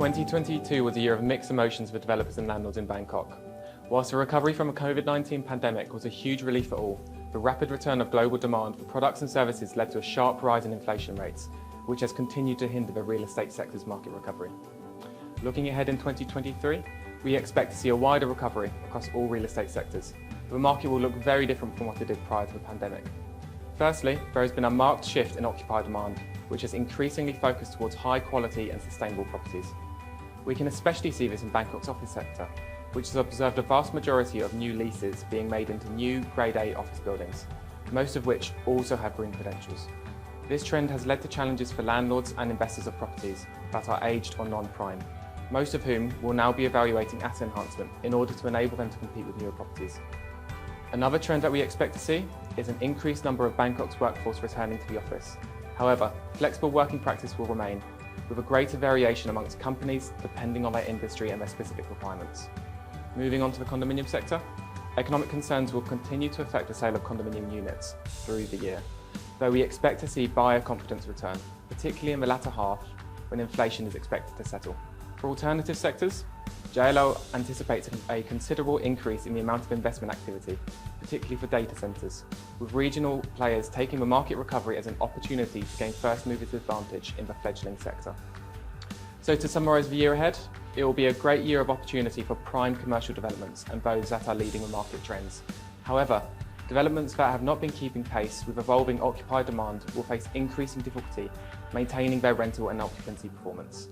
2022 was a year of mixed emotions for developers and landlords in Bangkok. Whilst the recovery from a COVID-19 pandemic was a huge relief for all, the rapid return of global demand for products and services led to a sharp rise in inflation rates, which has continued to hinder the real estate sector's market recovery. Looking ahead in 2023, we expect to see a wider recovery across all real estate sectors. The market will look very different from what it did prior to the pandemic. Firstly, there has been a marked shift in occupier demand, which has increasingly focused towards high quality and sustainable properties. We can especially see this in Bangkok's office sector, which has observed a vast majority of new leases being made into new Grade A office buildings, most of which also have green credentials. This trend has led to challenges for landlords and investors of properties that are aged or non-prime, most of whom will now be evaluating asset enhancement in order to enable them to compete with newer properties. Another trend that we expect to see is an increased number of Bangkok's workforce returning to the office. However, flexible working practice will remain, with a greater variation amongst companies depending on their industry and their specific requirements. Moving on to the condominium sector, economic concerns will continue to affect the sale of condominium units through the year, though we expect to see buyer confidence return, particularly in the latter half when inflation is expected to settle. For alternative sectors, JLL anticipates a considerable increase in the amount of investment activity, particularly for data centres, with regional players taking the market recovery as an opportunity to gain first movers advantage in the fledgling sector. So to summarise the year ahead, it will be a great year of opportunity for prime commercial developments and those that are leading the market trends. However, developments that have not been keeping pace with evolving occupier demand will face increasing difficulty maintaining their rental and occupancy performance.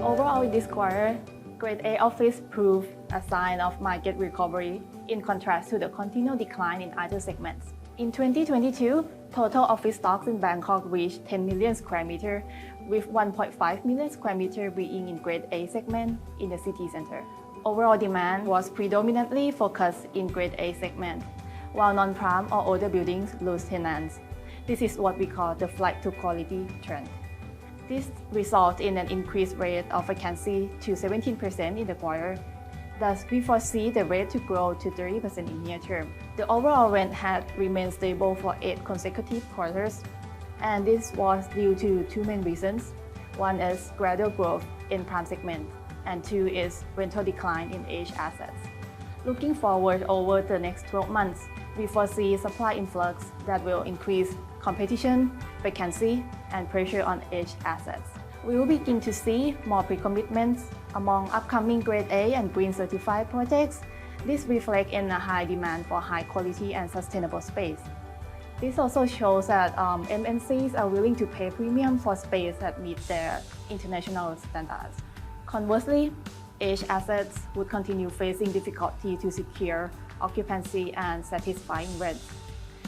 Overall, in this quarter, Grade A office proved a sign of market recovery in contrast to the continued decline in other segments. In 2022, total office stocks in Bangkok reached 10 million square meters, with 1.5 million square meters being in Grade A segment in the city center. Overall demand was predominantly focused in Grade A segment, while non-prime or older buildings lose tenants. This is what we call the flight to quality trend. This results in an increased rate of vacancy to 17% in the quarter. Thus, we foresee the rate to grow to 30% in near term. The overall rent had remained stable for 8 consecutive quarters, and this was due to 2 main reasons. One is gradual growth in prime segment, and 2 is rental decline in aged assets. Looking forward over the next 12 months, we foresee supply influx that will increase competition, vacancy, and pressure on aged assets. We will begin to see more pre-commitments among upcoming Grade A and Green certified projects. This reflects in a high demand for high quality and sustainable space. This also shows that MNCs are willing to pay premium for space that meet their international standards. Conversely, aged assets would continue facing difficulty to secure occupancy and satisfying rents,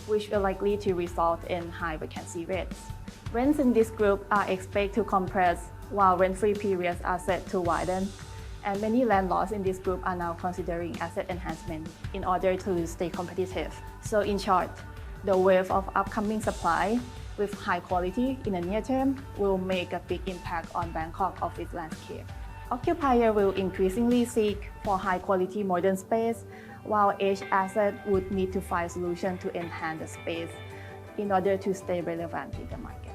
which are likely to result in high vacancy rates. Rents in this group are expected to compress, while rent-free periods are set to widen, and many landlords in this group are now considering asset enhancement in order to stay competitive. So in short, the wave of upcoming supply with high quality in the near term will make a big impact on Bangkok office landscape. Occupiers will increasingly seek for high-quality modern space, while aged assets would need to find solutions to enhance the space in order to stay relevant in the market.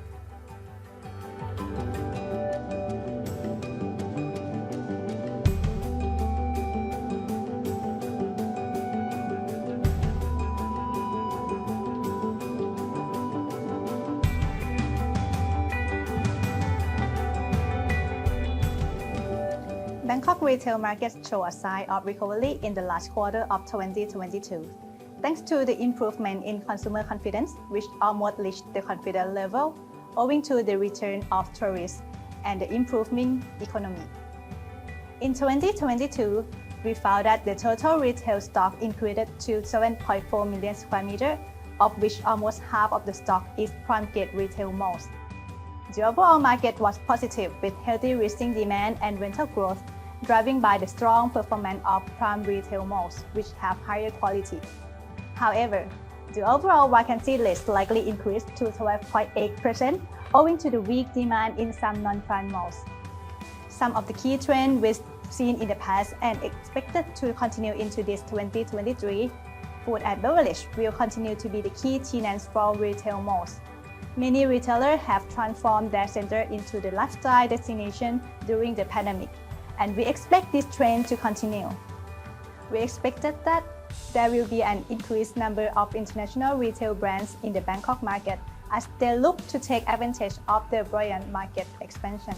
Bangkok retail market show a sign of recovery in the last quarter of 2022, thanks to the improvement in consumer confidence, which almost reached the confidence level, owing to the return of tourists and the improving economy. In 2022, we found that the total retail stock increased to 7.4 million square meters, of which almost half of the stock is prime grade retail malls. The overall market was positive with healthy leasing demand and rental growth, driven by the strong performance of prime retail malls, which have higher quality. However, the overall vacancy rate slightly increased to 12.8%, owing to the weak demand in some non-prime malls. Some of the key trends which seen in the past and expected to continue into this 2023, food and beverage will continue to be the key tenants for retail malls. Many retailers have transformed their center into the lifestyle destination during the pandemic, and we expect this trend to continue. We expected that there will be an increased number of international retail brands in the Bangkok market as they look to take advantage of the buoyant market expansion.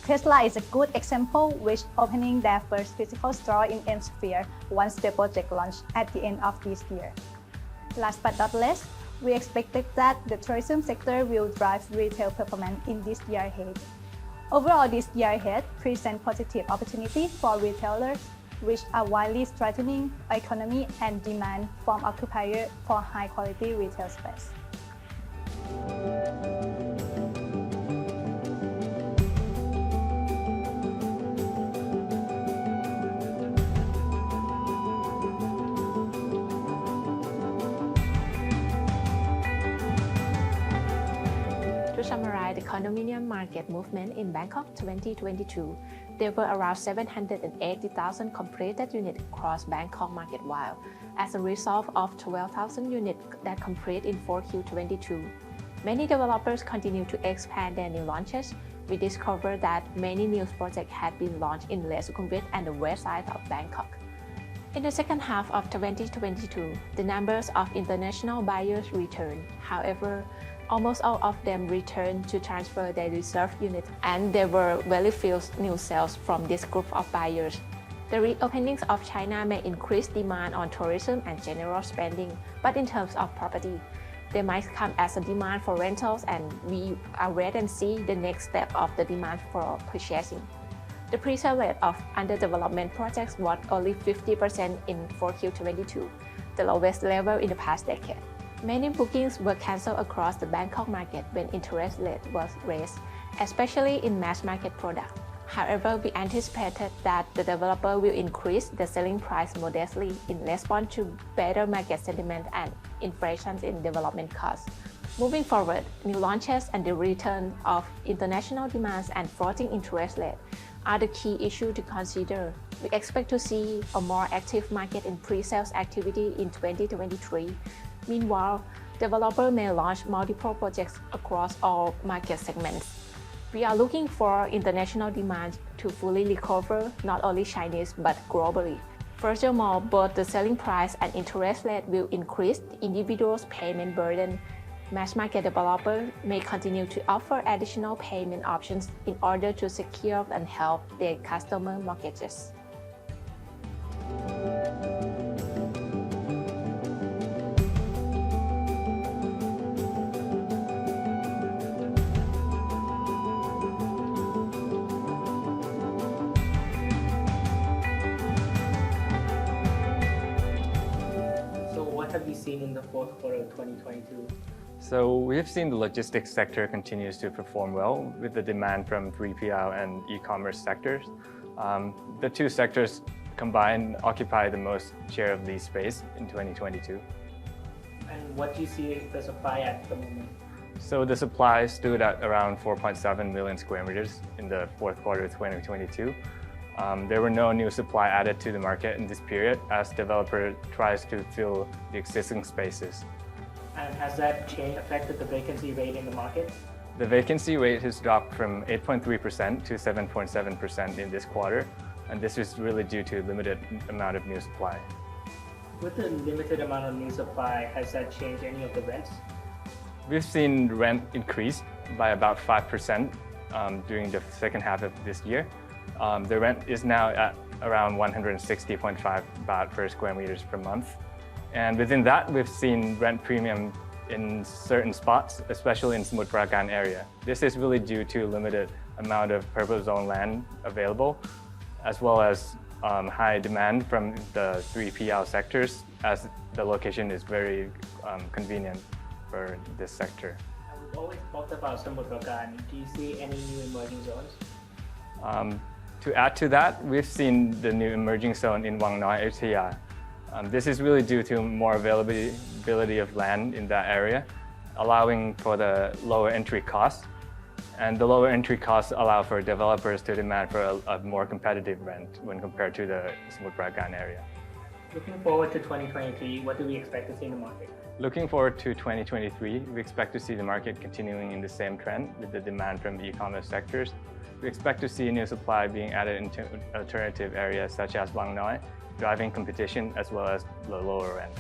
Tesla is a good example, which opening their first physical store in M-Sphere once the project launched at the end of this year. Last but not least, we expected that the tourism sector will drive retail performance in this year ahead. Overall, this year ahead presents positive opportunities for retailers, which are widely strengthening economy and demand from occupiers for high-quality retail space. To summarize the condominium market movement in Bangkok 2022, there were around 780,000 completed units across Bangkok market-wide, as a result of 12,000 units that complete in 4Q22. Many developers continue to expand their new launches. We discovered that many new projects had been launched in Le Sukhumvit and the west side of Bangkok. In the second half of 2022, the numbers of international buyers returned. However, almost all of them returned to transfer their reserved units, and there were very few new sales from this group of buyers. The reopenings of China may increase demand on tourism and general spending, but in terms of property, they might come as a demand for rentals, and we are wait and see the next step of the demand for purchasing. The pre-sale rate of under development projects was only 50% in 4Q22, the lowest level in the past decade. Many bookings were cancelled across the Bangkok market when interest rate was raised, especially in mass market products. However, we anticipated that the developer will increase the selling price modestly in response to better market sentiment and inflation in development costs. Moving forward, new launches and the return of international demands and floating interest rate are the key issues to consider. We expect to see a more active market in pre-sales activity in 2023. Meanwhile, developers may launch multiple projects across all market segments. We are looking for international demand to fully recover, not only Chinese but globally. Furthermore, both the selling price and interest rate will increase the individual's payment burden. Mass market developers may continue to offer additional payment options in order to secure and help their customer mortgages. What have you seen in the fourth quarter of 2022? So we have seen the logistics sector continues to perform well with the demand from 3PL and e-commerce sectors. The two sectors combined occupy the most share of lease space in 2022. And what do you see the supply at the moment? So the supply stood at around 4.7 million square meters in the fourth quarter of 2022. There were no new supply added to the market in this period as developer tries to fill the existing spaces. And has that change affected the vacancy rate in the market? The vacancy rate has dropped from 8.3% to 7.7% in this quarter, and this is really due to limited amount of new supply. With the limited amount of new supply, has that changed any of the rents? We've seen rent increase by about 5% during the second half of this year. The rent is now at around 160.5 baht per square meters per month. And within that, we've seen rent premium in certain spots, especially in Samut Prakan area. This is really due to limited amount of purple zone land available, as well as high demand from the 3PL sectors, as the location is very convenient for this sector. We've always talked about Samut Prakan. Do you see any new emerging zones? To add to that, we've seen the new emerging zone in Wang Noi, Ayutthaya. This is really due to more availability of land in that area, allowing for the lower entry costs. And the lower entry costs allow for developers to demand for a more competitive rent when compared to the Samut Prakan area. Looking forward to 2023, what do we expect to see in the market? Looking forward to 2023, we expect to see the market continuing in the same trend with the demand from e-commerce sectors. We expect to see new supply being added into alternative areas such as Bang Noi, driving competition as well as the lower rent.